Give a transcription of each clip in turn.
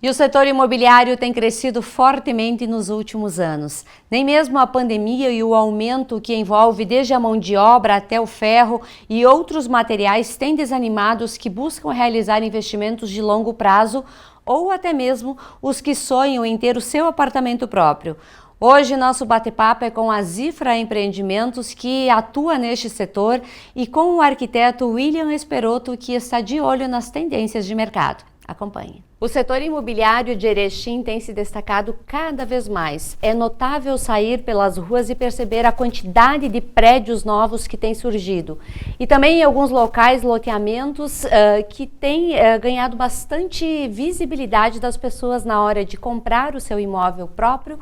E o setor imobiliário tem crescido fortemente nos últimos anos. Nem mesmo a pandemia e o aumento que envolve desde a mão de obra até o ferro e outros materiais têm desanimado os que buscam realizar investimentos de longo prazo ou até mesmo os que sonham em ter o seu apartamento próprio. Hoje, nosso bate-papo é com a Zifra Empreendimentos, que atua neste setor, e com o arquiteto William Esperoto, que está de olho nas tendências de mercado. Acompanhe. O setor imobiliário de Erechim tem se destacado cada vez mais. É notável sair pelas ruas e perceber a quantidade de prédios novos que tem surgido. E também em alguns locais, loteamentos que têm ganhado bastante visibilidade das pessoas na hora de comprar o seu imóvel próprio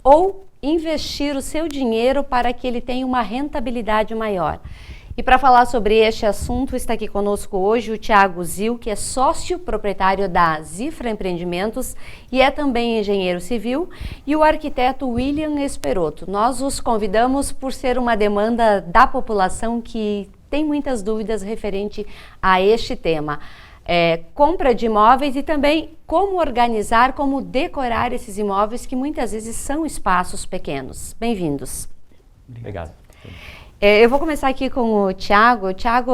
ou investir o seu dinheiro para que ele tenha uma rentabilidade maior. E para falar sobre este assunto, está aqui conosco hoje o Thiago Zil, que é sócio proprietário da Zifra Empreendimentos e é também engenheiro civil, e o arquiteto William Esperoto. Nós os convidamos por ser uma demanda da população que tem muitas dúvidas referente a este tema. Compra de imóveis e também como organizar, como decorar esses imóveis que muitas vezes são espaços pequenos. Bem-vindos. Obrigado. Eu vou começar aqui com o Thiago. Thiago,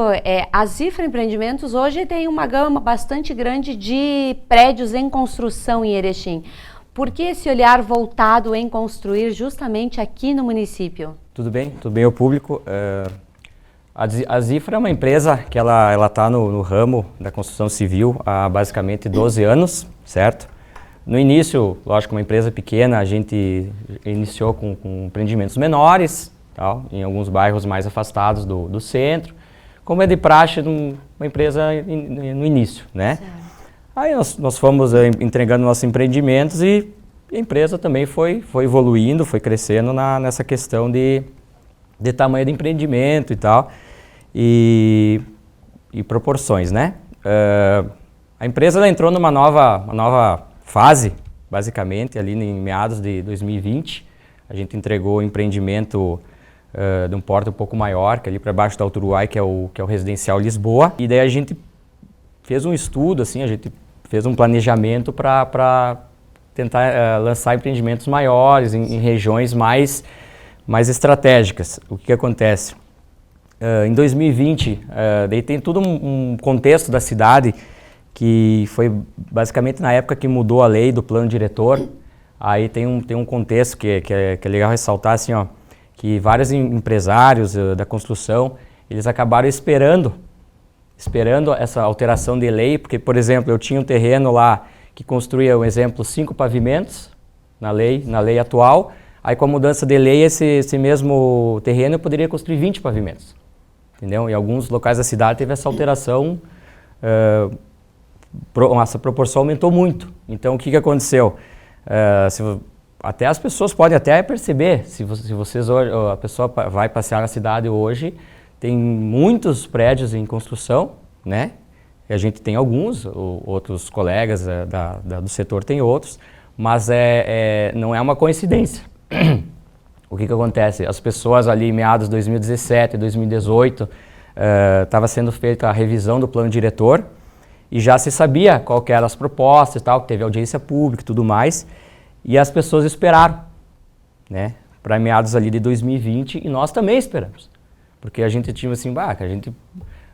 a Zifra Empreendimentos hoje tem uma gama bastante grande de prédios em construção em Erechim. Por que esse olhar voltado em construir justamente aqui no município? Tudo bem o público. A Zifra é uma empresa que ela está no ramo da construção civil há basicamente 12 anos, certo? No início, lógico, uma empresa pequena, a gente iniciou com empreendimentos menores, tal, em alguns bairros mais afastados do centro, como é de praxe uma empresa no início, né? Certo. Aí nós fomos entregando nossos empreendimentos e a empresa também foi evoluindo, foi crescendo nessa questão de tamanho de empreendimento e tal, e proporções, né? A empresa ela entrou numa nova fase, basicamente, ali em meados de 2020, a gente entregou o empreendimento de um porte um pouco maior, que é ali para baixo da Alto Uruguai, que é o Residencial Lisboa. E daí a gente fez um estudo, assim, a gente fez um planejamento para tentar lançar empreendimentos maiores em regiões mais estratégicas. O que acontece? Em 2020, daí tem todo um contexto da cidade que foi basicamente na época que mudou a lei do plano diretor. Aí tem um contexto que é legal ressaltar, assim, ó, que vários empresários da construção, eles acabaram esperando essa alteração de lei, porque, por exemplo, eu tinha um terreno lá que construía, um exemplo, 5 pavimentos na lei atual, aí com a mudança de lei, esse mesmo terreno eu poderia construir 20 pavimentos, entendeu? Em alguns locais da cidade teve essa alteração, essa proporção aumentou muito. Então, o que aconteceu? Até as pessoas podem até perceber, se vocês hoje, a pessoa vai passear na cidade hoje, tem muitos prédios em construção, né? E a gente tem alguns, outros colegas do setor têm outros, mas não é uma coincidência. O que acontece? As pessoas ali em meados de 2017, 2018, estava sendo feita a revisão do plano diretor e já se sabia qual que eram as propostas e tal, que teve audiência pública e tudo mais. E as pessoas esperaram, né, para meados ali de 2020 e nós também esperamos. Porque a gente tinha assim, que a gente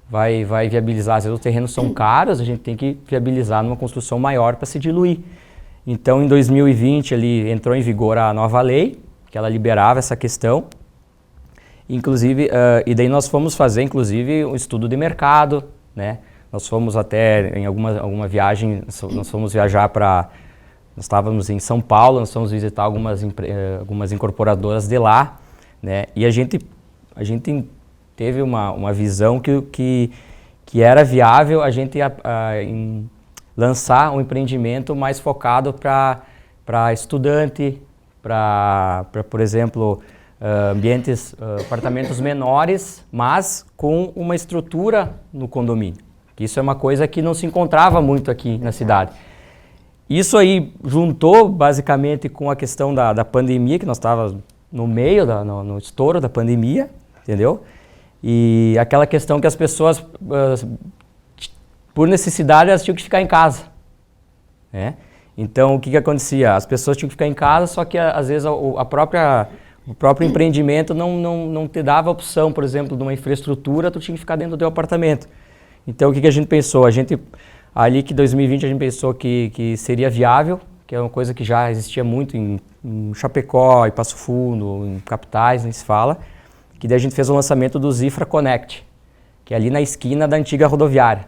vai viabilizar, às vezes os terrenos são caros, a gente tem que viabilizar numa construção maior para se diluir. Então em 2020 ali entrou em vigor a nova lei, que ela liberava essa questão. Inclusive, e daí nós fomos fazer inclusive um estudo de mercado, né? Nós fomos até em alguma viagem, nós fomos viajar para... Nós estávamos em São Paulo, nós fomos visitar algumas incorporadoras de lá, né? E a gente teve uma visão que era viável a gente lançar um empreendimento mais focado para estudante, por exemplo, apartamentos menores, mas com uma estrutura no condomínio. Isso é uma coisa que não se encontrava muito aqui na cidade. Isso aí juntou basicamente com a questão da pandemia, que nós estávamos no meio, no estouro da pandemia, entendeu? E aquela questão que as pessoas, por necessidade, elas tinham que ficar em casa, né? Então, o que acontecia? As pessoas tinham que ficar em casa, só que às vezes o próprio empreendimento não te dava opção, por exemplo, de uma infraestrutura, tu tinha que ficar dentro do teu apartamento. Então, o que a gente pensou? Ali que 2020 a gente pensou que seria viável, que é uma coisa que já existia muito em Chapecó, em Passo Fundo, em capitais, nem se fala, que daí a gente fez o lançamento do Zifra Connect, que é ali na esquina da antiga rodoviária.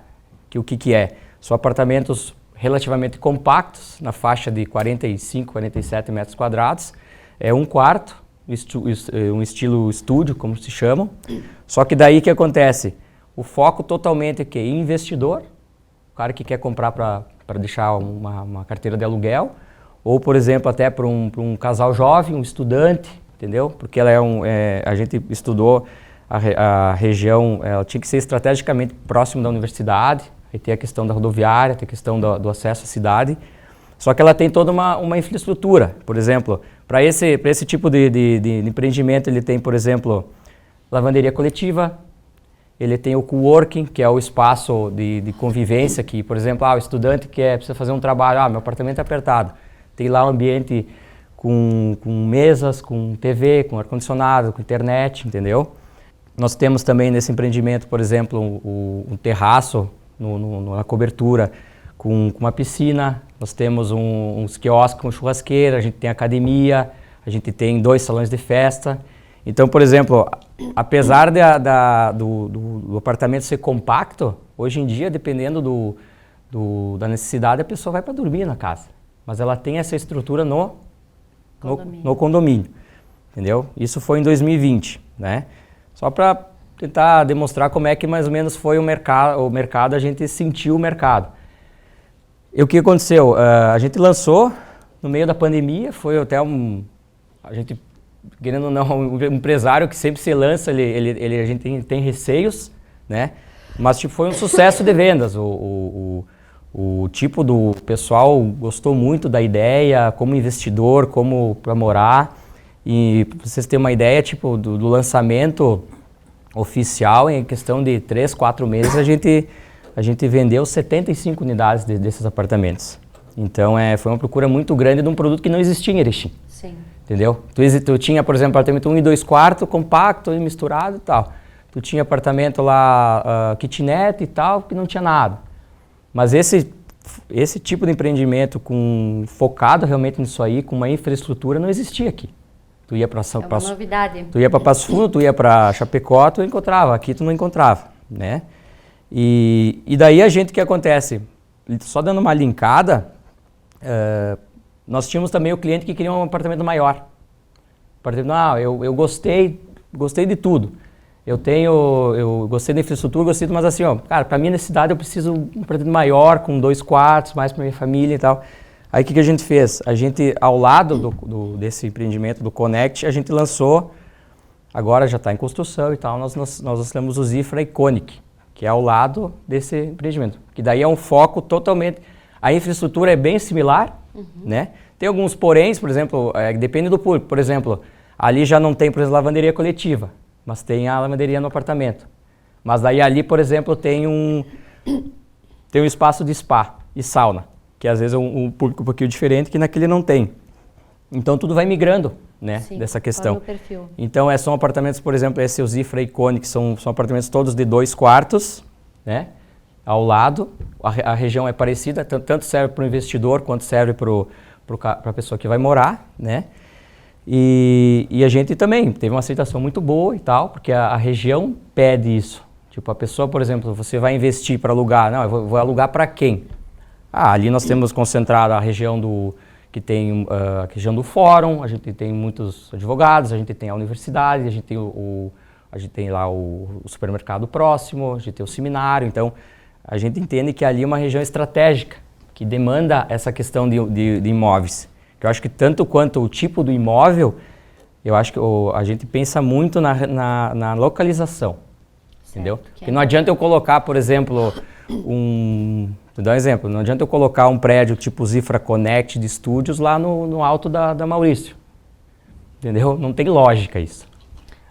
Que o que é? São apartamentos relativamente compactos, na faixa de 45, 47 metros quadrados, é um quarto, um estilo estúdio, como se chamam, só que daí o que acontece? O foco totalmente é que investidor, o cara que quer comprar para deixar uma carteira de aluguel, ou, por exemplo, até para um casal jovem, um estudante, entendeu? Porque ela a gente estudou a região, ela tinha que ser estrategicamente próximo da universidade, aí tem a questão da rodoviária, tem a questão do acesso à cidade, só que ela tem toda uma infraestrutura. Por exemplo, para esse tipo de empreendimento, ele tem, por exemplo, lavanderia coletiva, ele tem o coworking, que é o espaço de convivência, que, por exemplo, o estudante precisa fazer um trabalho, meu apartamento é apertado, tem lá um ambiente com mesas, com TV, com ar-condicionado, com internet, entendeu? Nós temos também nesse empreendimento, por exemplo, um terraço na cobertura com uma piscina, nós temos uns quiosques com churrasqueira, a gente tem academia, a gente tem 2 salões de festa. Então, por exemplo, apesar do apartamento ser compacto, hoje em dia, dependendo da necessidade, a pessoa vai para dormir na casa. Mas ela tem essa estrutura no condomínio, entendeu? Isso foi em 2020, né? Só para tentar demonstrar como é que mais ou menos foi o mercado, a gente sentiu o mercado. E o que aconteceu? A gente lançou no meio da pandemia, foi até a gente, querendo ou não, um empresário que sempre se lança, a gente tem receios, né? Mas tipo, foi um sucesso de vendas. O tipo do pessoal gostou muito da ideia, como investidor, como para morar. E para vocês terem uma ideia, tipo, do lançamento oficial, em questão de 3, 4 meses, a gente vendeu 75 unidades desses apartamentos. Então, foi uma procura muito grande de um produto que não existia em Erechim. Sim. Entendeu? Tu tinha, por exemplo, apartamento 1 e 2 quartos, compacto, misturado e tal. Tu tinha apartamento lá, kitnet e tal, que não tinha nada. Mas esse tipo de empreendimento focado realmente nisso aí, com uma infraestrutura, não existia aqui. Tu ia para novidade. Tu ia para Passo Fundo, tu ia para Chapecó, tu encontrava. Aqui tu não encontrava, né? E daí o que acontece? Só dando uma linkada, nós tínhamos também o cliente que queria um apartamento maior. Eu gostei de tudo. Eu gostei da infraestrutura, gostei, mas assim, cara, para minha necessidade eu preciso um apartamento maior, com 2 quartos, mais para minha família e tal. Aí o que a gente fez? A gente, ao lado desse empreendimento, do Connect, a gente lançou, agora já está em construção e tal, nós lançamos o Zifra Iconic, que é ao lado desse empreendimento. Que daí é um foco totalmente... A infraestrutura é bem similar, né? Tem alguns poréns, por exemplo, depende do público. Por exemplo, ali já não tem, por exemplo, lavanderia coletiva, mas tem a lavanderia no apartamento. Mas daí ali, por exemplo, tem um espaço de spa e sauna, que às vezes é um público um pouquinho diferente, que naquele não tem. Então tudo vai migrando, né, sim, dessa questão. o perfil. Então são apartamentos, por exemplo, esse o Zifra Iconic, são apartamentos todos de 2 quartos, né, ao lado. A região é parecida, tanto serve para o investidor quanto serve para a pessoa que vai morar, né. E a gente também teve uma aceitação muito boa e tal, porque a região pede isso. Tipo, a pessoa, por exemplo, você vai investir para alugar, não, eu vou alugar para quem? Ali nós temos concentrado a região a região do fórum, a gente tem muitos advogados, a gente tem a universidade, a gente tem lá o supermercado próximo, a gente tem o seminário. Então a gente entende que ali é uma região estratégica, que demanda essa questão de imóveis. Eu acho que tanto quanto o tipo do imóvel, eu acho que a gente pensa muito na localização, certo, entendeu? Porque não adianta eu colocar, por exemplo, vou dar um exemplo, não adianta eu colocar um prédio tipo Zifra Connect de estúdios lá no alto da Maurício, entendeu? Não tem lógica isso.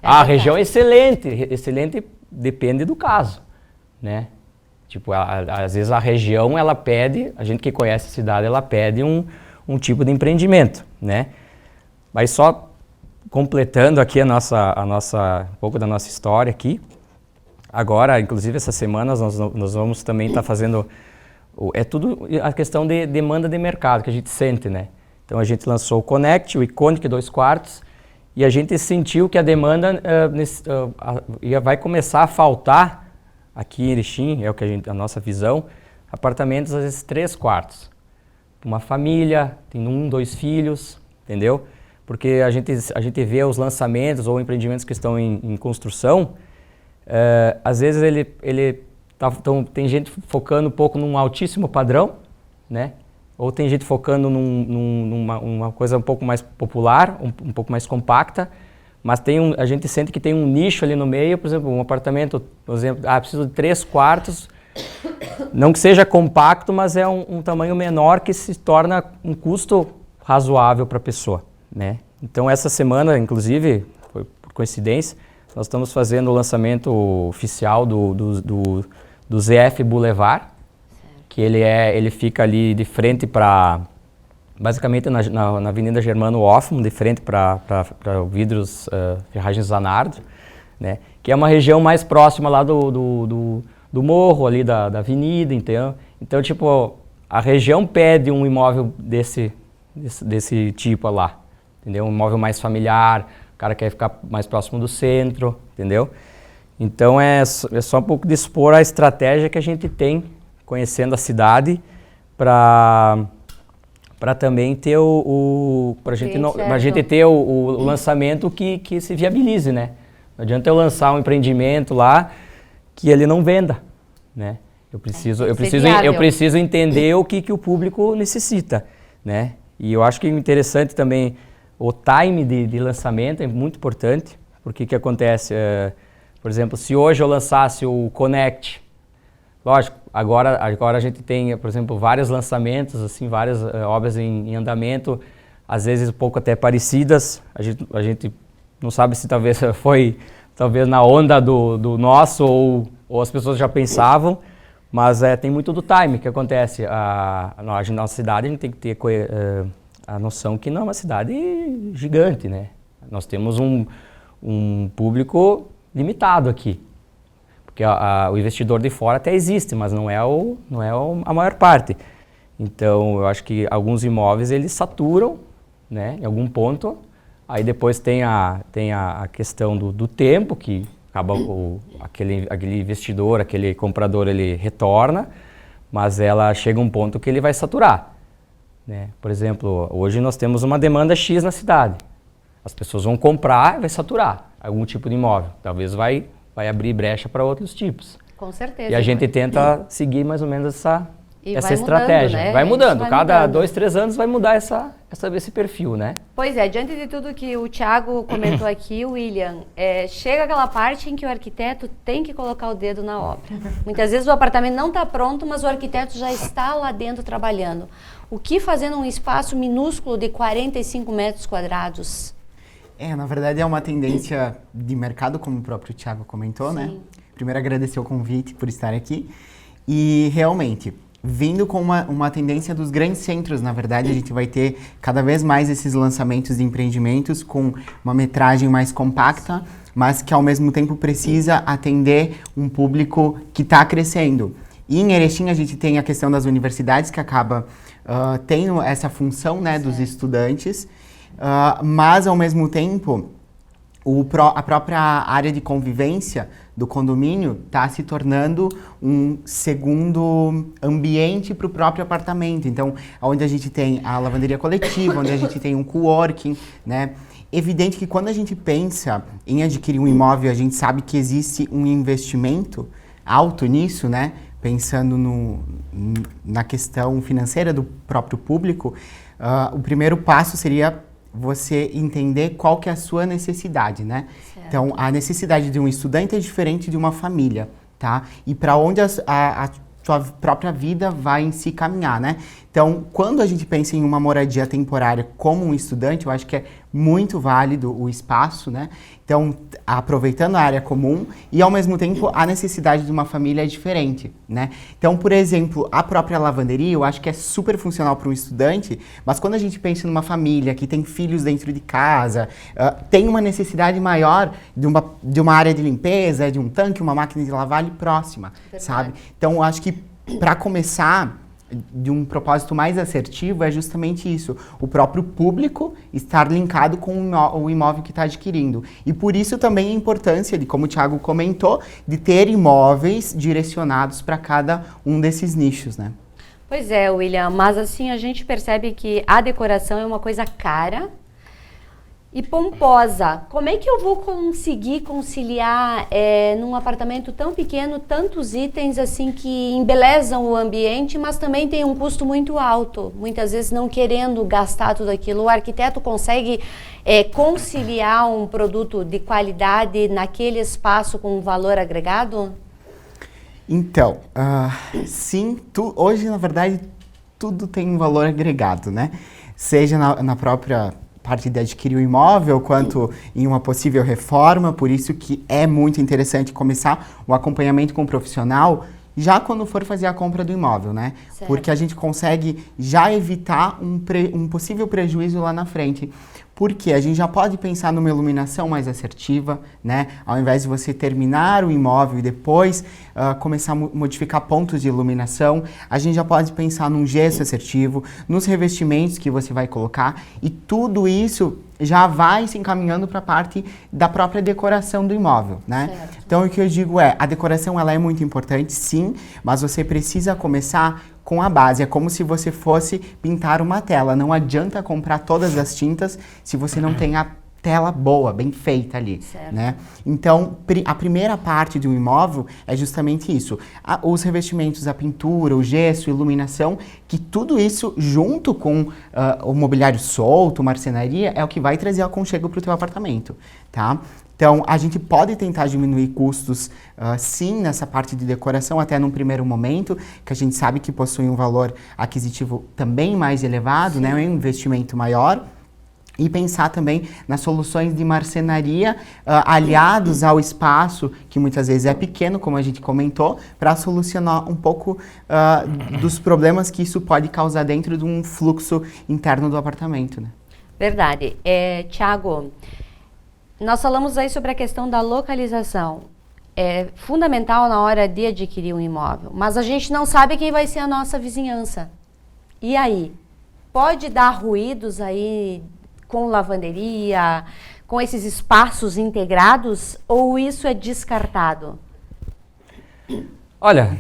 A região é excelente depende do caso, né? Tipo, às vezes a região, ela pede, a gente que conhece a cidade, ela pede um tipo de empreendimento, né? Mas só completando aqui um pouco da nossa história aqui, agora, inclusive essa semana, nós vamos também estar fazendo, é tudo a questão de demanda de mercado que a gente sente, né? Então a gente lançou o Connect, o Iconic 2 quartos, e a gente sentiu que a demanda vai começar a faltar aqui em Erechim, é o que a nossa visão, apartamentos às vezes 3 quartos. Uma família, tem 1, 2 filhos, entendeu? Porque a gente vê os lançamentos ou empreendimentos que estão em construção, às vezes tem gente focando um pouco num altíssimo padrão, né? Ou tem gente focando numa coisa um pouco mais popular, um pouco mais compacta, mas a gente sente que tem um nicho ali no meio, por exemplo, um apartamento, por exemplo, preciso de 3 quartos, não que seja compacto, mas é um tamanho menor que se torna um custo razoável para a pessoa, né? Então essa semana, inclusive, foi por coincidência, nós estamos fazendo o lançamento oficial do ZF Boulevard, que ele fica ali de frente para, basicamente na Avenida Germano Hoffmann, de frente para o Vidros Ferragens Zanardo, né? Que é uma região mais próxima lá do morro, ali da avenida, entendeu? Então, tipo, a região pede um imóvel desse tipo lá, entendeu? Um imóvel mais familiar, o cara quer ficar mais próximo do centro, entendeu? Então, é só um pouco de expor a estratégia que a gente tem conhecendo a cidade para também ter a gente ter o lançamento que se viabilize, né? Não adianta eu lançar um empreendimento lá que ele não venda, né? Eu preciso entender o que o público necessita, né? E eu acho que é interessante também o time de lançamento é muito importante, porque o que acontece, por exemplo, se hoje eu lançasse o Connect, lógico, agora a gente tem, por exemplo, vários lançamentos, assim, várias obras em andamento, às vezes um pouco até parecidas. A gente não sabe se talvez foi na onda do nosso ou as pessoas já pensavam, mas tem muito do time que acontece. A nossa cidade, a gente tem que ter a noção que não é uma cidade gigante, né? Nós temos um público limitado aqui. Porque o investidor de fora até existe, mas não é a maior parte. Então, eu acho que alguns imóveis, eles saturam, né, em algum ponto. Aí depois tem a questão do tempo, que acaba aquele investidor, aquele comprador, ele retorna, mas ela chega a um ponto que ele vai saturar, né? Por exemplo, hoje nós temos uma demanda X na cidade. As pessoas vão comprar e vai saturar algum tipo de imóvel. Talvez vai abrir brecha para outros tipos. Com certeza. E a gente tenta seguir mais ou menos essa estratégia. Mudando, né? Vai mudando. Cada 2, 3 anos vai mudar esse perfil, né? Pois é, diante de tudo que o Thiago comentou aqui, William, chega aquela parte em que o arquiteto tem que colocar o dedo na obra. Muitas vezes o apartamento não está pronto, mas o arquiteto já está lá dentro trabalhando. O que fazer num espaço minúsculo de 45 metros quadrados? Na verdade é uma tendência de mercado, como o próprio Thiago comentou, Sim. né? Primeiro agradecer o convite por estar aqui. E realmente, vindo com uma tendência dos grandes centros, na verdade, a gente vai ter cada vez mais esses lançamentos de empreendimentos com uma metragem mais compacta, mas que ao mesmo tempo precisa atender um público que está crescendo. E em Erechim a gente tem a questão das universidades, que acaba tendo essa função, né, dos estudantes, mas ao mesmo tempo a própria área de convivência do condomínio está se tornando um segundo ambiente para o próprio apartamento. Então, onde a gente tem a lavanderia coletiva, onde a gente tem um coworking, né? Evidente que quando a gente pensa em adquirir um imóvel, a gente sabe que existe um investimento alto nisso, né? Pensando na questão financeira do próprio público, o primeiro passo seria você entender qual que é a sua necessidade, né? Certo. Então, a necessidade de um estudante é diferente de uma família, tá? E para onde a sua própria vida vai em si caminhar, né? Então, quando a gente pensa em uma moradia temporária como um estudante, eu acho que é muito válido o espaço, né? Então, aproveitando a área comum e, ao mesmo tempo, a necessidade de uma família é diferente, né? Então, por exemplo, a própria lavanderia, eu acho que é super funcional para um estudante, mas quando a gente pensa numa família que tem filhos dentro de casa, tem uma necessidade maior de uma área de limpeza, de um tanque, uma máquina de lavar ali próxima, sabe? Então, eu acho que, para começar, de um propósito mais assertivo, é justamente isso, o próprio público estar linkado com o imóvel que está adquirindo. E por isso também a importância, de, como o Thiago comentou, de ter imóveis direcionados para cada um desses nichos, né? Pois é, William, mas assim a gente percebe que a decoração é uma coisa cara e pomposa. Como é que eu vou conseguir conciliar num apartamento tão pequeno tantos itens assim que embelezam o ambiente, mas também tem um custo muito alto, muitas vezes não querendo gastar tudo aquilo? O arquiteto consegue conciliar um produto de qualidade naquele espaço com um valor agregado? Então, sim, hoje na verdade tudo tem um valor agregado, né? Seja na própria parte de adquirir o imóvel, quanto em uma possível reforma, por isso que é muito interessante começar o acompanhamento com o profissional já quando for fazer a compra do imóvel, né? Certo. Porque a gente consegue já evitar um possível prejuízo lá na frente. Porque a gente já pode pensar numa iluminação mais assertiva, né? Ao invés de você terminar o imóvel e depois começar a modificar pontos de iluminação, a gente já pode pensar num gesso assertivo, nos revestimentos que você vai colocar, e tudo isso já vai se encaminhando para a parte da própria decoração do imóvel, né? Certo. Então, o que eu digo é, a decoração ela é muito importante, sim, mas você precisa começar com a base. É como se você fosse pintar uma tela. Não adianta comprar todas as tintas se você não tem a tela boa, bem feita ali, Certo. né? Então, a primeira parte de um imóvel é justamente isso. Os revestimentos, a pintura, o gesso, a iluminação, que tudo isso, junto com o mobiliário solto, marcenaria, é o que vai trazer aconchego para o teu apartamento, tá? Então, a gente pode tentar diminuir custos, sim, nessa parte de decoração, até num primeiro momento, que a gente sabe que possui um valor aquisitivo também mais elevado, né? Um investimento maior. E pensar também nas soluções de marcenaria aliados ao espaço, que muitas vezes é pequeno, como a gente comentou, para solucionar um pouco dos problemas que isso pode causar dentro de um fluxo interno do apartamento, né? Verdade. Thiago, nós falamos aí sobre a questão da localização. É fundamental na hora de adquirir um imóvel, mas a gente não sabe quem vai ser a nossa vizinhança. E aí? Pode dar ruídos aí com lavanderia, com esses espaços integrados, ou isso é descartado? Olha,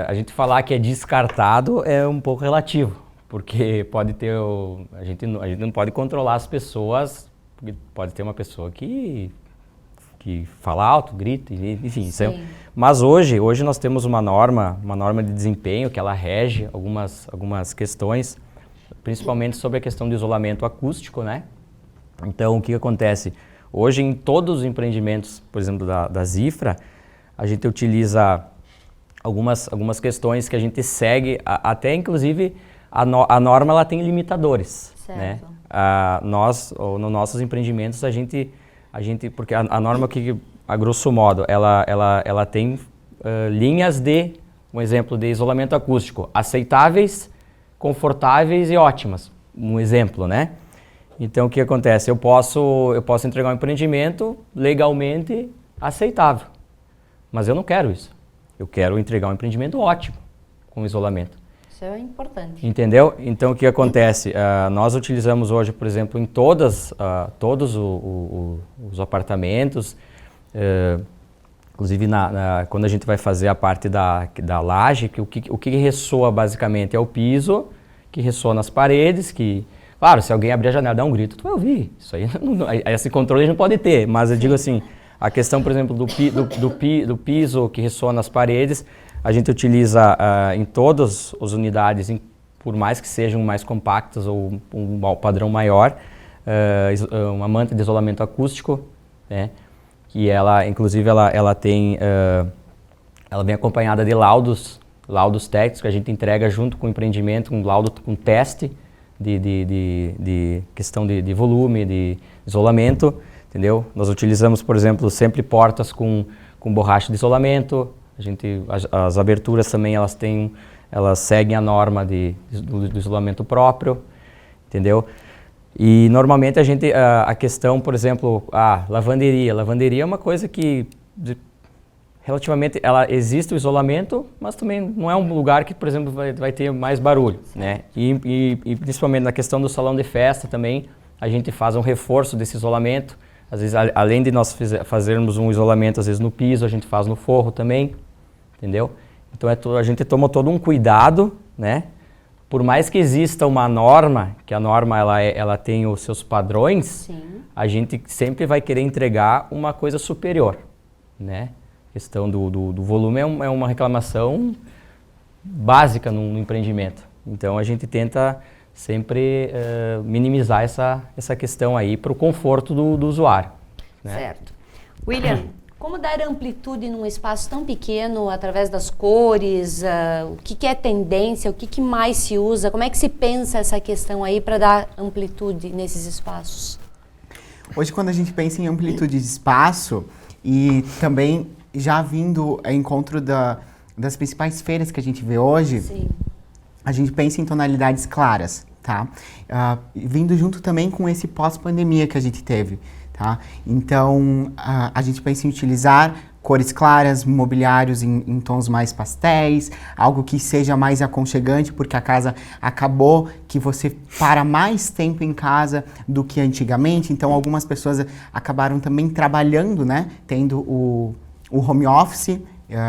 a gente falar que é descartado é um pouco relativo, porque pode ter a gente não pode controlar as pessoas, porque pode ter uma pessoa que fala alto, grita, enfim. Mas hoje nós temos uma norma de desempenho que ela rege algumas questões, principalmente sobre a questão do isolamento acústico, né? Então, o que acontece? Hoje, em todos os empreendimentos, por exemplo, da Zifra, a gente utiliza algumas questões que a gente segue, até inclusive a norma ela tem limitadores, né? Nos nossos empreendimentos, a gente porque a norma, a grosso modo, ela tem linhas um exemplo de isolamento acústico, aceitáveis, confortáveis e ótimas, um exemplo, né? Então, o que acontece? Eu posso entregar um empreendimento legalmente aceitável, mas eu não quero isso. Eu quero entregar um empreendimento ótimo, com isolamento. Isso é importante. Entendeu? Então, o que acontece? Nós utilizamos hoje, por exemplo, em todos os apartamentos, inclusive quando a gente vai fazer a parte da laje, o que ressoa basicamente é o piso, que ressoa nas paredes, claro, se alguém abrir a janela e dar um grito, tu vai ouvir. Isso aí, esse controle a gente não pode ter, mas eu digo assim, a questão, por exemplo, do piso que ressoa nas paredes, a gente utiliza em todas as unidades, por mais que sejam mais compactas ou um padrão maior, uma manta de isolamento acústico, né? Que ela, inclusive, ela vem acompanhada de laudos laudos técnicos que a gente entrega junto com o empreendimento, um laudo com teste de questão de volume, de isolamento, entendeu? Nós utilizamos, por exemplo, sempre portas com borracha de isolamento. As aberturas também elas seguem a norma do isolamento próprio, entendeu? E normalmente a questão, por exemplo, lavanderia. Lavanderia é uma coisa que relativamente existe o isolamento, mas também não é um lugar que, por exemplo, vai ter mais barulho, né? E principalmente na questão do salão de festa também, a gente faz um reforço desse isolamento. Às vezes, além de nós fazermos um isolamento, às vezes no piso, a gente faz no forro também, entendeu? Então a gente toma todo um cuidado, né? Por mais que exista uma norma, que a norma ela tem os seus padrões, sim, a gente sempre vai querer entregar uma coisa superior, né? A questão do volume é uma reclamação básica no empreendimento. Então a gente tenta sempre minimizar essa questão aí para o conforto do usuário, né? Certo. William, como dar amplitude num espaço tão pequeno através das cores? O que é tendência? O que mais se usa? Como é que se pensa essa questão aí para dar amplitude nesses espaços? Hoje, quando a gente pensa em amplitude de espaço e também já vindo ao encontro das principais feiras que a gente vê hoje, sim, a gente pensa em tonalidades claras, tá? Vindo junto também com esse pós-pandemia que a gente teve, tá? Então, a gente pensa em utilizar cores claras, mobiliários em tons mais pastéis, algo que seja mais aconchegante, porque a casa acabou que você para mais tempo em casa do que antigamente. Então, algumas pessoas acabaram também trabalhando, né? Tendo o home office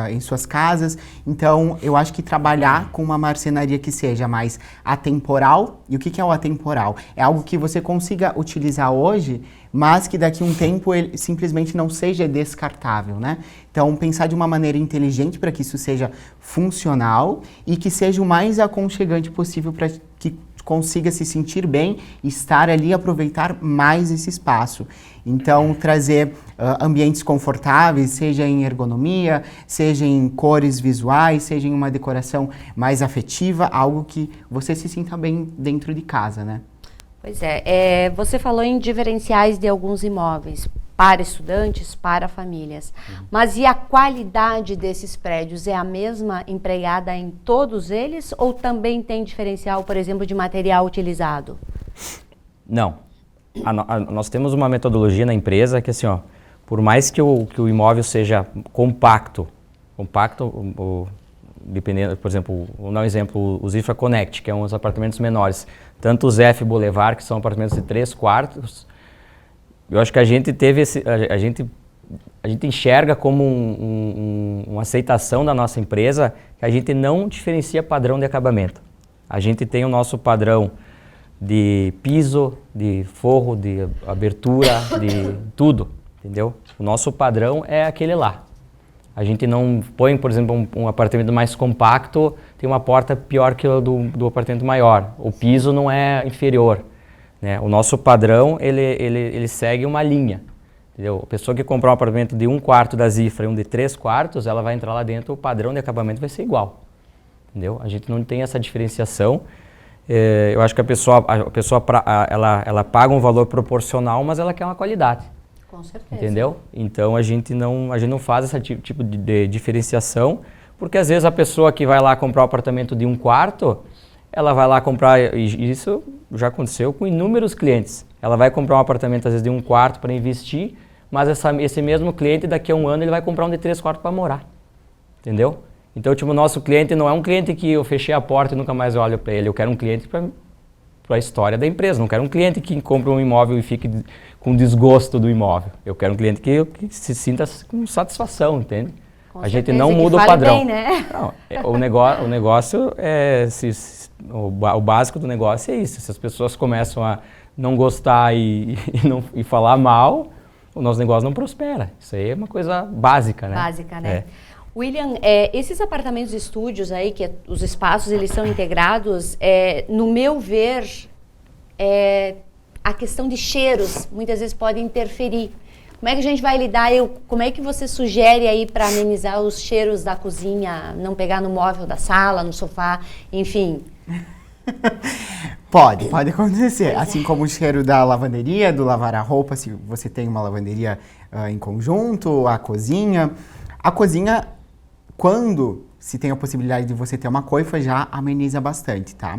em suas casas. Então, eu acho que trabalhar com uma marcenaria que seja mais atemporal. E o que é o atemporal? É algo que você consiga utilizar hoje, mas que daqui a um tempo ele simplesmente não seja descartável, né? Então, pensar de uma maneira inteligente para que isso seja funcional e que seja o mais aconchegante possível para que consiga se sentir bem, estar ali e aproveitar mais esse espaço. Então, trazer ambientes confortáveis, seja em ergonomia, seja em cores visuais, seja em uma decoração mais afetiva, algo que você se sinta bem dentro de casa, né? Pois é, você falou em diferenciais de alguns imóveis para estudantes, para famílias. Mas e a qualidade desses prédios? É a mesma empregada em todos eles ou também tem diferencial, por exemplo, de material utilizado? Não. Nós temos uma metodologia na empresa que, assim, ó, por mais que o imóvel seja compacto, dependendo, por exemplo, vou dar um exemplo, o Zifra Connect, que é uns apartamentos menores, tanto os F Boulevard, que são apartamentos de 3 quartos, eu acho que a gente teve a gente enxerga como uma aceitação da nossa empresa que a gente não diferencia padrão de acabamento. A gente tem o nosso padrão de piso, de forro, de abertura, de tudo, entendeu? O nosso padrão é aquele lá. A gente não põe, por exemplo, um apartamento mais compacto, tem uma porta pior que o do apartamento maior. O piso não é inferior, né? O nosso padrão, ele segue uma linha, entendeu? A pessoa que comprar um apartamento de 1 quarto da Zifra e um de 3 quartos, ela vai entrar lá dentro, o padrão de acabamento vai ser igual, entendeu? A gente não tem essa diferenciação. Eu acho que a pessoa ela paga um valor proporcional, mas ela quer uma qualidade. Com certeza. Entendeu? Então a gente não faz esse tipo de diferenciação, porque às vezes a pessoa que vai lá comprar um apartamento de 1 quarto, ela vai lá comprar, e isso já aconteceu com inúmeros clientes, ela vai comprar um apartamento às vezes de 1 quarto para investir, mas esse mesmo cliente daqui a 1 ano ele vai comprar um de 3 quartos para morar, entendeu? Então, tipo, o nosso cliente não é um cliente que eu fechei a porta e nunca mais olho para ele, eu quero um cliente para a história da empresa, não quero um cliente que compra um imóvel e fique com desgosto do imóvel. Eu quero um cliente que se sinta com satisfação, entende? Com a gente não muda o padrão. Bem, né? Não, o negócio é... O básico do negócio é isso. Se as pessoas começam a não gostar e falar mal, o nosso negócio não prospera. Isso aí é uma coisa básica, né? Básica, né? William, esses apartamentos estúdios aí, que os espaços eles são integrados, no meu ver, a questão de cheiros muitas vezes pode interferir. Como é que a gente vai lidar? Como é que você sugere aí para amenizar os cheiros da cozinha, não pegar no móvel da sala, no sofá, enfim? Pode acontecer. Assim como o cheiro da lavanderia, do lavar a roupa, se você tem uma lavanderia em conjunto, a cozinha. A cozinha, quando se tem a possibilidade de você ter uma coifa, já ameniza bastante, tá?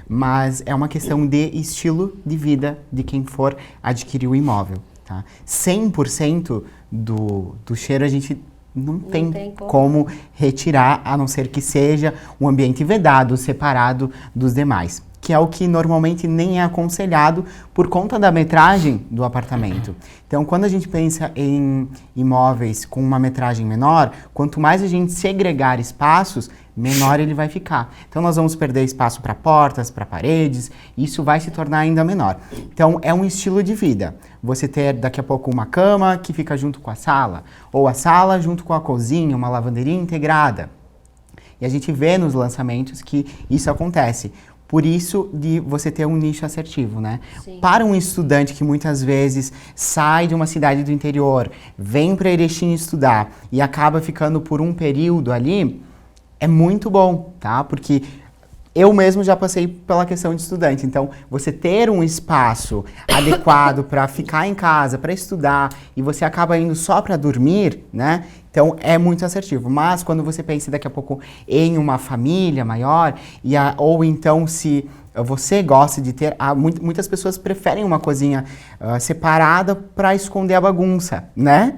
Mas é uma questão de estilo de vida de quem for adquirir o imóvel, tá? 100% do cheiro a gente não tem como retirar, a não ser que seja um ambiente vedado, separado dos demais, que é o que normalmente nem é aconselhado por conta da metragem do apartamento. Então, quando a gente pensa em imóveis com uma metragem menor, quanto mais a gente segregar espaços, menor ele vai ficar. Então, nós vamos perder espaço para portas, para paredes, e isso vai se tornar ainda menor. Então, é um estilo de vida. Você ter daqui a pouco uma cama que fica junto com a sala, ou a sala junto com a cozinha, uma lavanderia integrada. E a gente vê nos lançamentos que isso acontece. Por isso de você ter um nicho assertivo, né? Sim. Para um estudante que muitas vezes sai de uma cidade do interior, vem para Erechim estudar e acaba ficando por um período ali, é muito bom, tá? Porque eu mesmo já passei pela questão de estudante. Então, você ter um espaço adequado para ficar em casa, para estudar, e você acaba indo só para dormir, né? Então, é muito assertivo. Mas, quando você pensa daqui a pouco em uma família maior, ou então se você gosta de ter... muitas pessoas preferem uma cozinha separada para esconder a bagunça, né?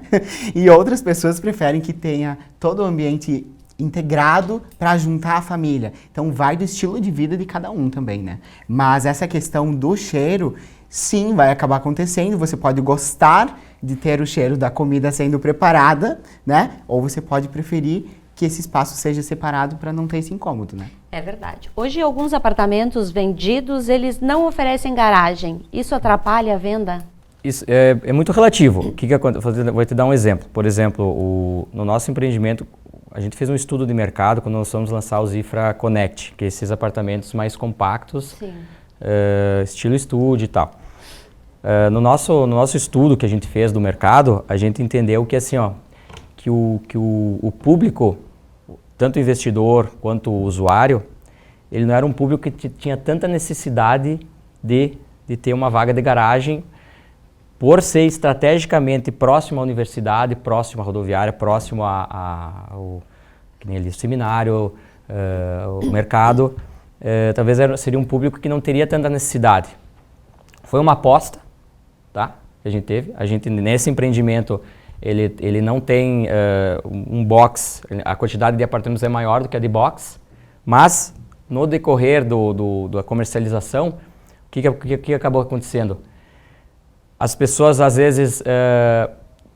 E outras pessoas preferem que tenha todo o ambiente integrado para juntar a família. Então, vai do estilo de vida de cada um também, né? Mas essa questão do cheiro, sim, vai acabar acontecendo. Você pode gostar de ter o cheiro da comida sendo preparada, né? Ou você pode preferir que esse espaço seja separado para não ter esse incômodo, né? É verdade. Hoje, alguns apartamentos vendidos, eles não oferecem garagem. Isso atrapalha a venda? Isso é muito relativo. O que acontece? Vou te dar um exemplo. Por exemplo, no nosso empreendimento, a gente fez um estudo de mercado quando nós fomos lançar o Zifra Connect, que é esses apartamentos mais compactos, estilo estúdio e tal. No nosso estudo que a gente fez do mercado, a gente entendeu que assim, ó, que o público, tanto o investidor quanto o usuário, ele não era um público que tinha tanta necessidade de ter uma vaga de garagem, por ser estrategicamente próximo à universidade, próximo à rodoviária, próximo ao que nem ali, seminário, o mercado, talvez seria um público que não teria tanta necessidade. Foi uma aposta, tá, que a gente teve. A gente, nesse empreendimento, ele não tem um box, a quantidade de apartamentos é maior do que a de box, mas no decorrer da comercialização, o que acabou acontecendo? As pessoas, às vezes,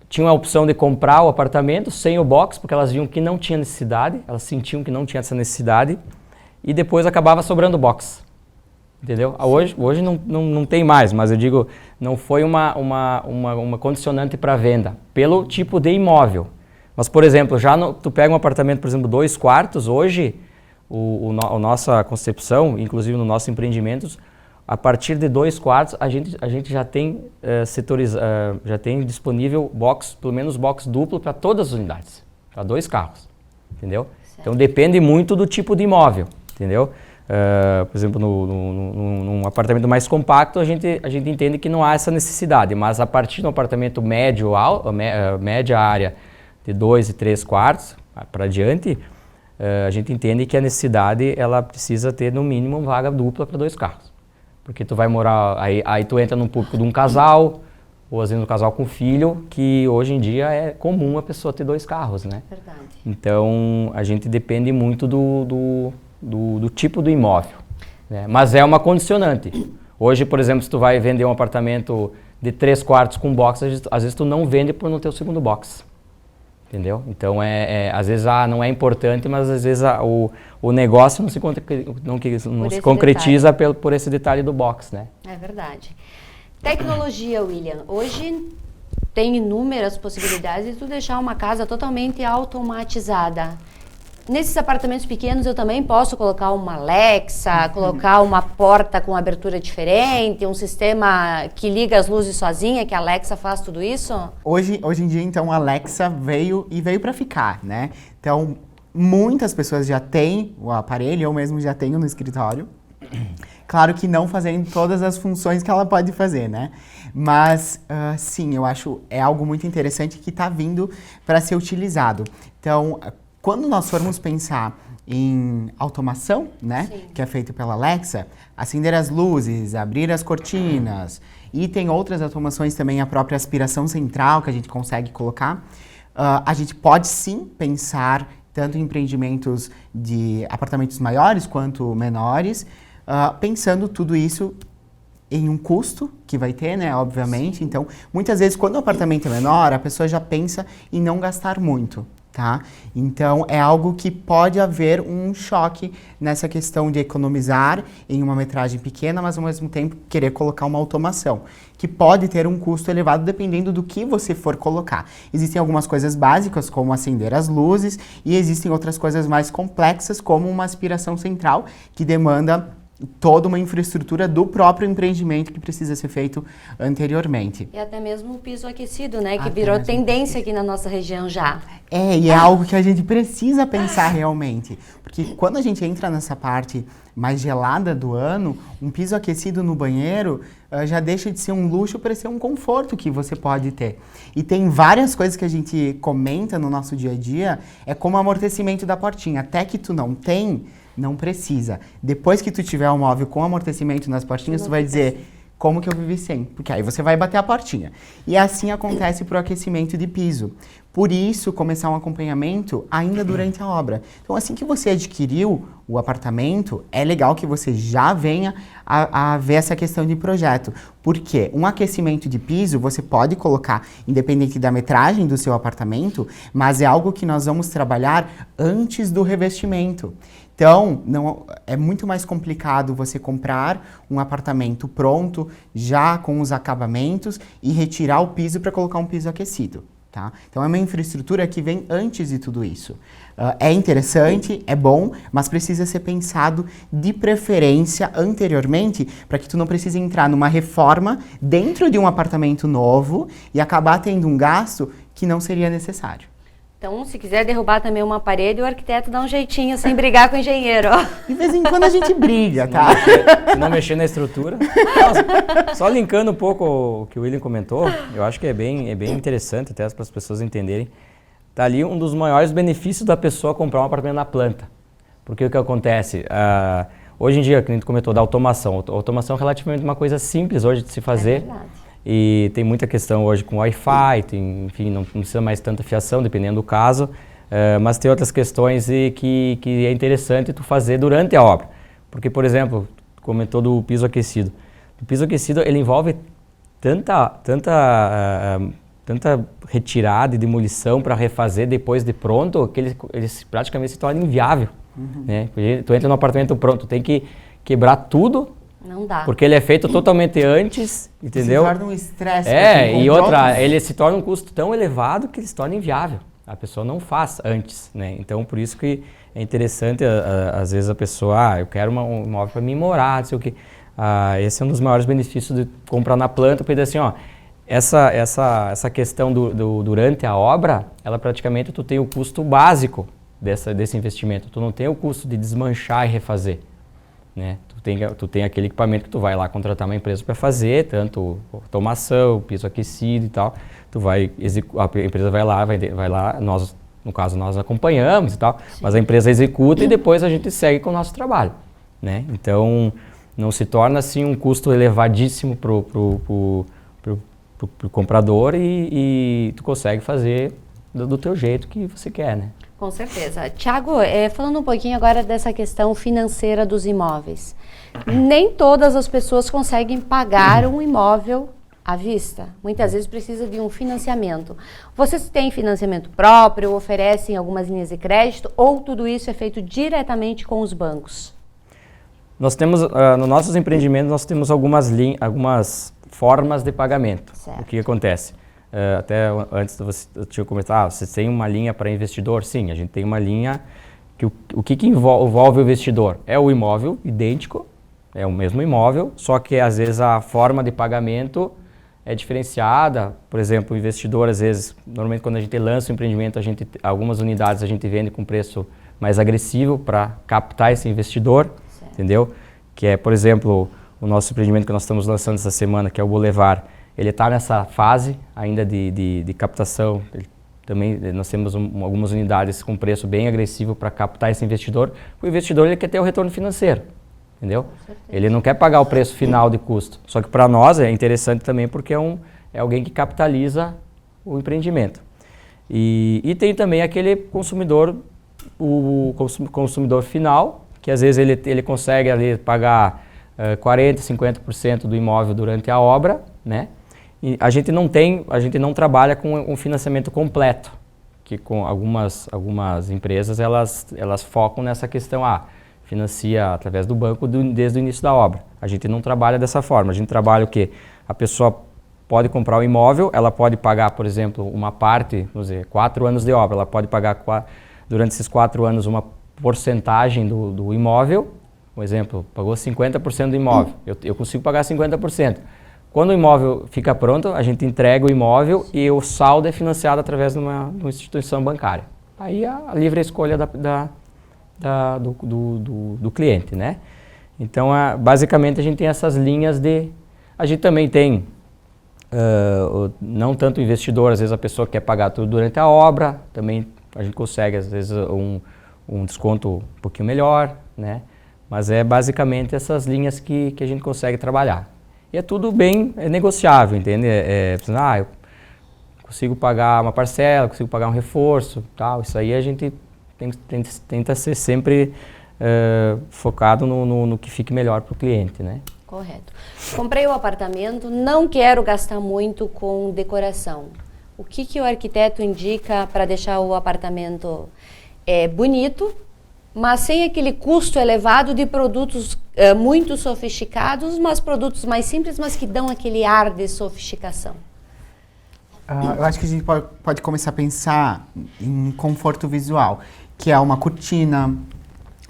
tinham a opção de comprar o apartamento sem o box, porque elas viam que não tinha necessidade, elas sentiam que não tinha essa necessidade, e depois acabava sobrando box. Entendeu? Hoje não tem mais, mas eu digo, não foi uma condicionante para venda, pelo tipo de imóvel. Mas, por exemplo, tu pega um apartamento, por exemplo, 2 quartos, hoje, a nossa concepção, inclusive no nosso empreendimentos, a partir de 2 quartos, a gente já tem já tem disponível box, pelo menos box duplo para todas as unidades, para 2 carros, entendeu? Certo. Então depende muito do tipo de imóvel, entendeu? Por exemplo, num apartamento mais compacto, a gente entende que não há essa necessidade, mas a partir de um apartamento média área de 2 e 3 quartos para diante, a gente entende que a necessidade ela precisa ter no mínimo uma vaga dupla para 2 carros. Porque tu vai morar, aí tu entra num público de um casal, ou às vezes um casal com filho, que hoje em dia é comum a pessoa ter 2 carros, né? Verdade. Então, a gente depende muito do tipo do imóvel, né? Mas é uma condicionante. Hoje, por exemplo, se tu vai vender um apartamento de 3 quartos com box, às vezes tu não vende por não ter o segundo box. Entendeu? Então, às vezes não é importante, mas às vezes o negócio não se concretiza por esse detalhe do box, né? É verdade. Tecnologia, William. Hoje tem inúmeras possibilidades de tu deixar uma casa totalmente automatizada. Nesses apartamentos pequenos eu também posso colocar uma Alexa, colocar uma porta com abertura diferente, um sistema que liga as luzes sozinha, que a Alexa faz tudo isso? Hoje em dia, então, a Alexa veio para ficar, né? Então, muitas pessoas já têm o aparelho, eu mesmo já tenho no escritório. Claro que não fazendo todas as funções que ela pode fazer, né? Mas, sim, eu acho é algo muito interessante que está vindo para ser utilizado. Então, quando nós formos pensar em automação, né, Sim. que é feito pela Alexa, acender as luzes, abrir as cortinas, e tem outras automações também, a própria aspiração central que a gente consegue colocar, a gente pode sim pensar tanto em empreendimentos de apartamentos maiores quanto menores, pensando tudo isso em um custo que vai ter, né, obviamente. Então, muitas vezes, quando o apartamento é menor, a pessoa já pensa em não gastar muito. Tá? Então, é algo que pode haver um choque nessa questão de economizar em uma metragem pequena, mas ao mesmo tempo querer colocar uma automação, que pode ter um custo elevado dependendo do que você for colocar. Existem algumas coisas básicas, como acender as luzes, e existem outras coisas mais complexas, como uma aspiração central, que demanda toda uma infraestrutura do próprio empreendimento que precisa ser feito anteriormente. E até mesmo o piso aquecido, né? Que Até virou mesmo tendência aqui na nossa região já. E é algo que a gente precisa pensar realmente. Porque quando a gente entra nessa parte mais gelada do ano, um piso aquecido no banheiro já deixa de ser um luxo para ser um conforto que você pode ter. E tem várias coisas que a gente comenta no nosso dia a dia, é como o amortecimento da portinha. Até que tu não tem, não precisa. Depois que tu tiver um móvel com amortecimento nas portinhas, tu vai dizer, como que eu vivi sem? Porque aí você vai bater a portinha. E assim acontece para o aquecimento de piso. Por isso, começar um acompanhamento ainda durante a obra. Então, assim que você adquiriu o apartamento, é legal que você já venha a ver essa questão de projeto. Porque um aquecimento de piso, você pode colocar, independente da metragem do seu apartamento, mas é algo que nós vamos trabalhar antes do revestimento. Então, é muito mais complicado você comprar um apartamento pronto, já com os acabamentos, e retirar o piso para colocar um piso aquecido. Tá? Então, é uma infraestrutura que vem antes de tudo isso. É interessante, é bom, mas precisa ser pensado de preferência anteriormente, para que tu não precise entrar numa reforma dentro de um apartamento novo e acabar tendo um gasto que não seria necessário. Então, se quiser derrubar também uma parede, o arquiteto dá um jeitinho, sem brigar com o engenheiro. De vez em quando a gente briga, tá? Se não mexer na estrutura. Só linkando um pouco o que o William comentou, eu acho que é bem interessante até para as pessoas entenderem. Está ali um dos maiores benefícios da pessoa comprar um apartamento na planta. Porque o que acontece? Hoje em dia, que a gente comentou, da automação. A automação é relativamente uma coisa simples hoje de se fazer. É verdade. E tem muita questão hoje com Wi-Fi, enfim, não precisa mais tanta fiação, dependendo do caso. Mas tem outras questões que é interessante tu fazer durante a obra. Porque, por exemplo, tu comentou do piso aquecido. O piso aquecido, ele envolve tanta retirada e demolição para refazer depois de pronto, que ele praticamente se torna inviável. Né? Porque tu entra no apartamento pronto, tu tem que quebrar tudo. Não dá. Porque ele é feito totalmente antes, entendeu? Se torna um estresse. E outra, ele se torna um custo tão elevado que ele se torna inviável. A pessoa não faz antes, né? Então, por isso que é interessante, às vezes a pessoa, eu quero um imóvel para mim morar, não sei o quê. Esse é um dos maiores benefícios de comprar na planta, porque assim, ó, essa questão durante a obra, ela praticamente tu tem o custo básico desse investimento. Tu não tem o custo de desmanchar e refazer, né? Tu tem aquele equipamento que tu vai lá contratar uma empresa para fazer, tanto automação, piso aquecido e tal. A empresa vai lá, nós, no caso, nós acompanhamos e tal, mas a empresa executa e depois a gente segue com o nosso trabalho, né? Então, não se torna assim um custo elevadíssimo pro comprador e tu consegue fazer do teu jeito que você quer, né? Com certeza. Tiago, falando um pouquinho agora dessa questão financeira dos imóveis. Nem todas as pessoas conseguem pagar um imóvel à vista. Muitas vezes precisa de um financiamento. Vocês têm financiamento próprio, oferecem algumas linhas de crédito ou tudo isso é feito diretamente com os bancos? Nós temos, nos nossos empreendimentos, nós temos algumas formas de pagamento. Certo. O que acontece? Até antes eu tinha comentado, você tem uma linha para investidor? Sim, a gente tem uma linha o que envolve o investidor? É o imóvel idêntico, é o mesmo imóvel, só que às vezes a forma de pagamento é diferenciada. Por exemplo, o investidor, às vezes, normalmente quando a gente lança o empreendimento, algumas unidades a gente vende com preço mais agressivo para captar esse investidor, certo. Entendeu? Que é, por exemplo, o nosso empreendimento que nós estamos lançando essa semana, que é o Boulevard, ele está nessa fase ainda de captação. Também nós temos algumas unidades com preço bem agressivo para captar esse investidor. O investidor ele quer ter o retorno financeiro, entendeu? Ele não quer pagar o preço final de custo. Só que para nós é interessante também porque é alguém que capitaliza o empreendimento. E tem também aquele consumidor, o consumidor final, que às vezes ele consegue ali pagar 40%, 50% do imóvel durante a obra, né? E a gente não trabalha com um financiamento completo, que com algumas empresas elas focam nessa questão, financia através do banco desde o início da obra. A gente não trabalha dessa forma, a gente trabalha o quê? A pessoa pode comprar o imóvel, ela pode pagar, por exemplo, uma parte, vamos dizer, 4 anos de obra, ela pode pagar durante esses 4 anos uma porcentagem do imóvel. Por exemplo, pagou 50% do imóvel, eu consigo pagar 50%. Quando o imóvel fica pronto, a gente entrega o imóvel e o saldo é financiado através de uma instituição bancária. Aí a livre escolha do cliente, né? Então, basicamente, a gente tem essas linhas de... A gente também tem, não tanto investidor, às vezes a pessoa quer pagar tudo durante a obra, também a gente consegue, às vezes, um desconto um pouquinho melhor, né? Mas é basicamente essas linhas que a gente consegue trabalhar. E é tudo bem negociável, entende? Eu consigo pagar uma parcela, consigo pagar um reforço, tal. Isso aí a gente tenta ser sempre focado no que fique melhor para o cliente, né? Correto. Comprei o apartamento, não quero gastar muito com decoração. O que o arquiteto indica para deixar o apartamento bonito, mas sem aquele custo elevado de produtos muito sofisticados, mas produtos mais simples, mas que dão aquele ar de sofisticação? Eu acho que a gente pode começar a pensar em conforto visual, que é uma cortina,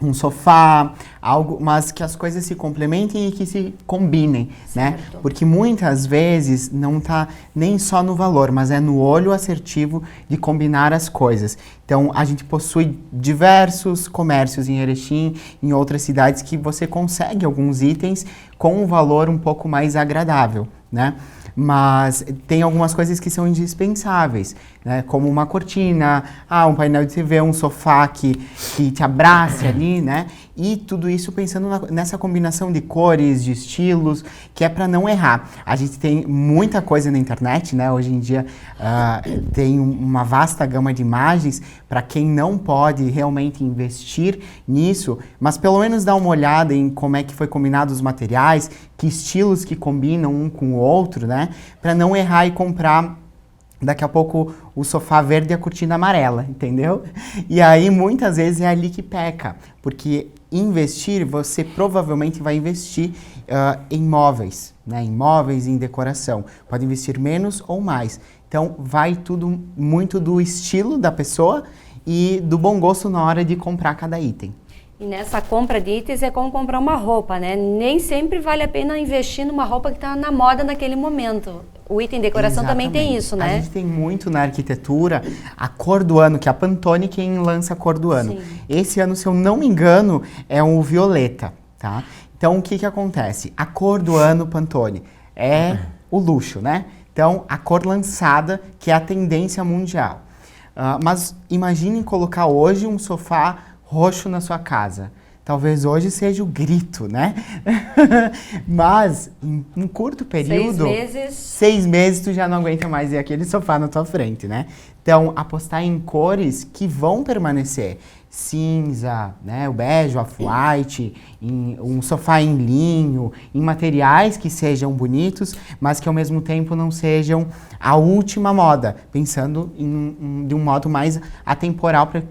um sofá, algo, mas que as coisas se complementem e que se combinem, certo. Né? Porque muitas vezes não está nem só no valor, mas é no olho assertivo de combinar as coisas. Então, a gente possui diversos comércios em Erechim, em outras cidades, que você consegue alguns itens com um valor um pouco mais agradável, né? Mas tem algumas coisas que são indispensáveis, né? Como uma cortina, um painel de TV, um sofá que te abrace ali, né? E tudo isso pensando nessa combinação de cores, de estilos, que é para não errar. A gente tem muita coisa na internet, né? Hoje em dia tem uma vasta gama de imagens para quem não pode realmente investir nisso, mas pelo menos dar uma olhada em como é que foi combinado os materiais, que estilos que combinam um com o outro, né? Para não errar e comprar daqui a pouco o sofá verde e a cortina amarela, entendeu? E aí muitas vezes é ali que peca, porque investir, você provavelmente vai investir em móveis, né? Em móveis, em decoração. Pode investir menos ou mais. Então vai tudo muito do estilo da pessoa e do bom gosto na hora de comprar cada item. E nessa compra de itens é como comprar uma roupa, né? Nem sempre vale a pena investir numa roupa que está na moda naquele momento. O item decoração também tem isso, né? A gente tem muito na arquitetura a cor do ano, que é a Pantone quem lança a cor do ano. Sim. Esse ano, se eu não me engano, é o violeta, tá? Então, o que acontece? A cor do ano Pantone é o luxo, né? Então, a cor lançada, que é a tendência mundial. Mas imaginem colocar hoje um sofá roxo na sua casa. Talvez hoje seja o grito, né? Mas, em um curto período... 6 meses tu já não aguenta mais ver aquele sofá na tua frente, né? Então, apostar em cores que vão permanecer. Cinza, né? O bege, o off-white, um sofá em linho, em materiais que sejam bonitos, mas que ao mesmo tempo não sejam a última moda. Pensando de um modo mais atemporal para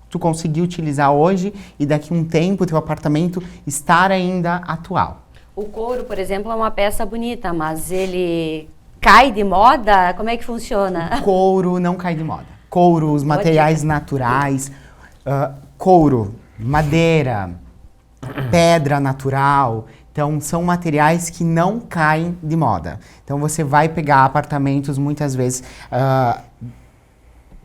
tu conseguir utilizar hoje e daqui a um tempo teu apartamento estar ainda atual. O couro, por exemplo, é uma peça bonita, mas ele cai de moda? Como é que funciona? O couro não cai de moda. Couro, os materiais naturais, Couro, madeira, pedra natural. Então, são materiais que não caem de moda. Então, você vai pegar apartamentos, muitas vezes,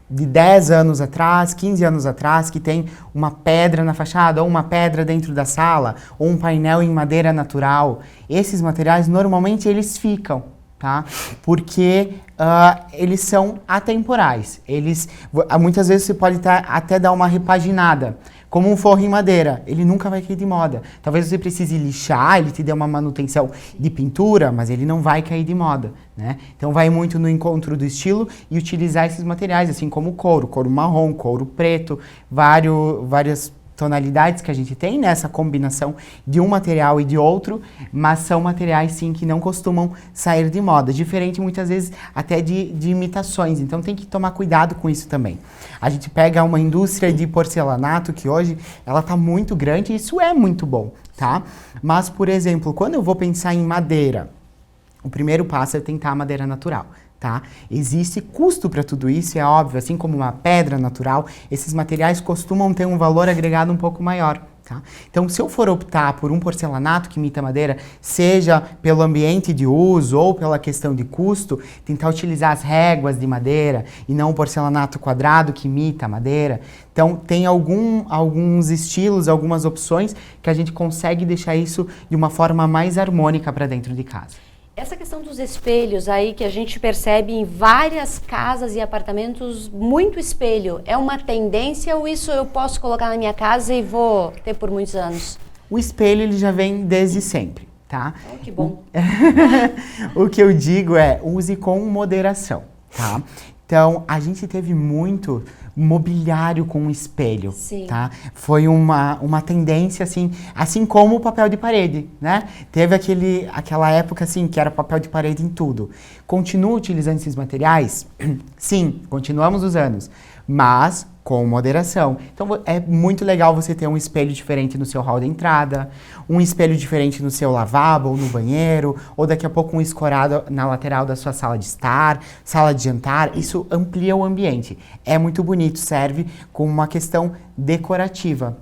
de 10 anos atrás, 15 anos atrás, que tem uma pedra na fachada, ou uma pedra dentro da sala, ou um painel em madeira natural. Esses materiais, normalmente, eles ficam, tá? Porque eles são atemporais. Muitas vezes, você pode até dar uma repaginada. Como um forro em madeira, ele nunca vai cair de moda. Talvez você precise lixar, ele te dê uma manutenção de pintura, mas ele não vai cair de moda, né? Então vai muito no encontro do estilo e utilizar esses materiais, assim como couro marrom, couro preto, várias tonalidades que a gente tem nessa combinação de um material e de outro, mas são materiais sim que não costumam sair de moda, diferente muitas vezes até de imitações, então tem que tomar cuidado com isso também. A gente pega uma indústria de porcelanato que hoje ela tá muito grande e isso é muito bom, tá? Mas, por exemplo, quando eu vou pensar em madeira, o primeiro passo é tentar a madeira natural. Tá? Existe custo para tudo isso, é óbvio, assim como uma pedra natural, esses materiais costumam ter um valor agregado um pouco maior. Tá? Então, se eu for optar por um porcelanato que imita madeira, seja pelo ambiente de uso ou pela questão de custo, tentar utilizar as réguas de madeira e não o porcelanato quadrado que imita a madeira. Então, tem alguns estilos, algumas opções que a gente consegue deixar isso de uma forma mais harmônica para dentro de casa. Essa questão dos espelhos aí que a gente percebe em várias casas e apartamentos, muito espelho, é uma tendência ou isso eu posso colocar na minha casa e vou ter por muitos anos? O espelho ele já vem desde sempre, tá? Oh, que bom. O que eu digo é, use com moderação, tá? Então, a gente teve muito mobiliário com espelho, Sim. Tá? Foi uma tendência, assim como o papel de parede, né? Teve aquela época, assim, que era papel de parede em tudo. Continua utilizando esses materiais? Sim, continuamos usando, mas com moderação. Então, é muito legal você ter um espelho diferente no seu hall de entrada, um espelho diferente no seu lavabo ou no banheiro, ou daqui a pouco um escorado na lateral da sua sala de estar, sala de jantar. Isso amplia o ambiente. É muito bonito, serve como uma questão decorativa.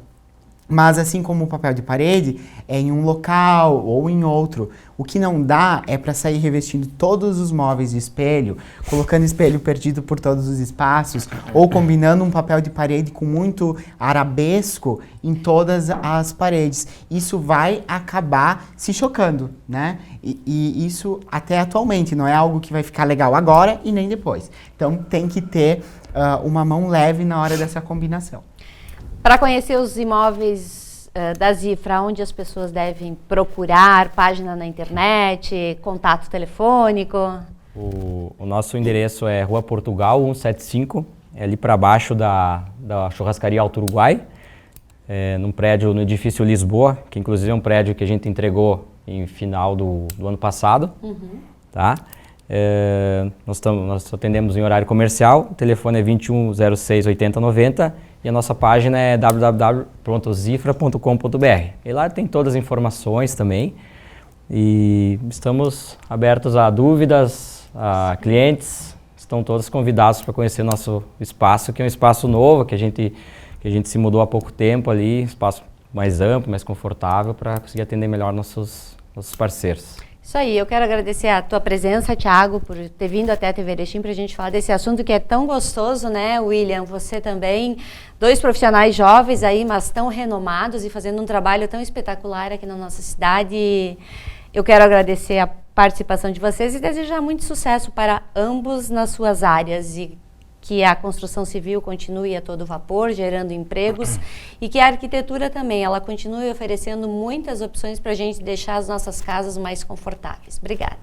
Mas assim como o papel de parede, é em um local ou em outro. O que não dá é para sair revestindo todos os móveis de espelho, colocando espelho perdido por todos os espaços, ou combinando um papel de parede com muito arabesco em todas as paredes. Isso vai acabar se chocando, né? E isso até atualmente não é algo que vai ficar legal agora e nem depois. Então tem que ter uma mão leve na hora dessa combinação. Para conhecer os imóveis da Zifra, onde as pessoas devem procurar, página na internet, contato telefônico? O nosso endereço é Rua Portugal 175, é ali para baixo da Churrascaria Alto Uruguai, num prédio no edifício Lisboa, que inclusive é um prédio que a gente entregou em final do ano passado. Uhum. Tá? Nós atendemos em horário comercial, o telefone é 2106 8090 e a nossa página é www.zifra.com.br. E lá tem todas as informações também e estamos abertos a dúvidas, a clientes, estão todos convidados para conhecer nosso espaço, que é um espaço novo, que a gente se mudou há pouco tempo ali, espaço mais amplo, mais confortável para conseguir atender melhor nossos parceiros. Isso aí, eu quero agradecer a tua presença, Thiago, por ter vindo até a TV Erechim para a gente falar desse assunto que é tão gostoso, né, William? Você também, 2 profissionais jovens aí, mas tão renomados e fazendo um trabalho tão espetacular aqui na nossa cidade. Eu quero agradecer a participação de vocês e desejar muito sucesso para ambos nas suas áreas e que a construção civil continue a todo vapor, gerando empregos e que a arquitetura também, ela continue oferecendo muitas opções para a gente deixar as nossas casas mais confortáveis. Obrigada.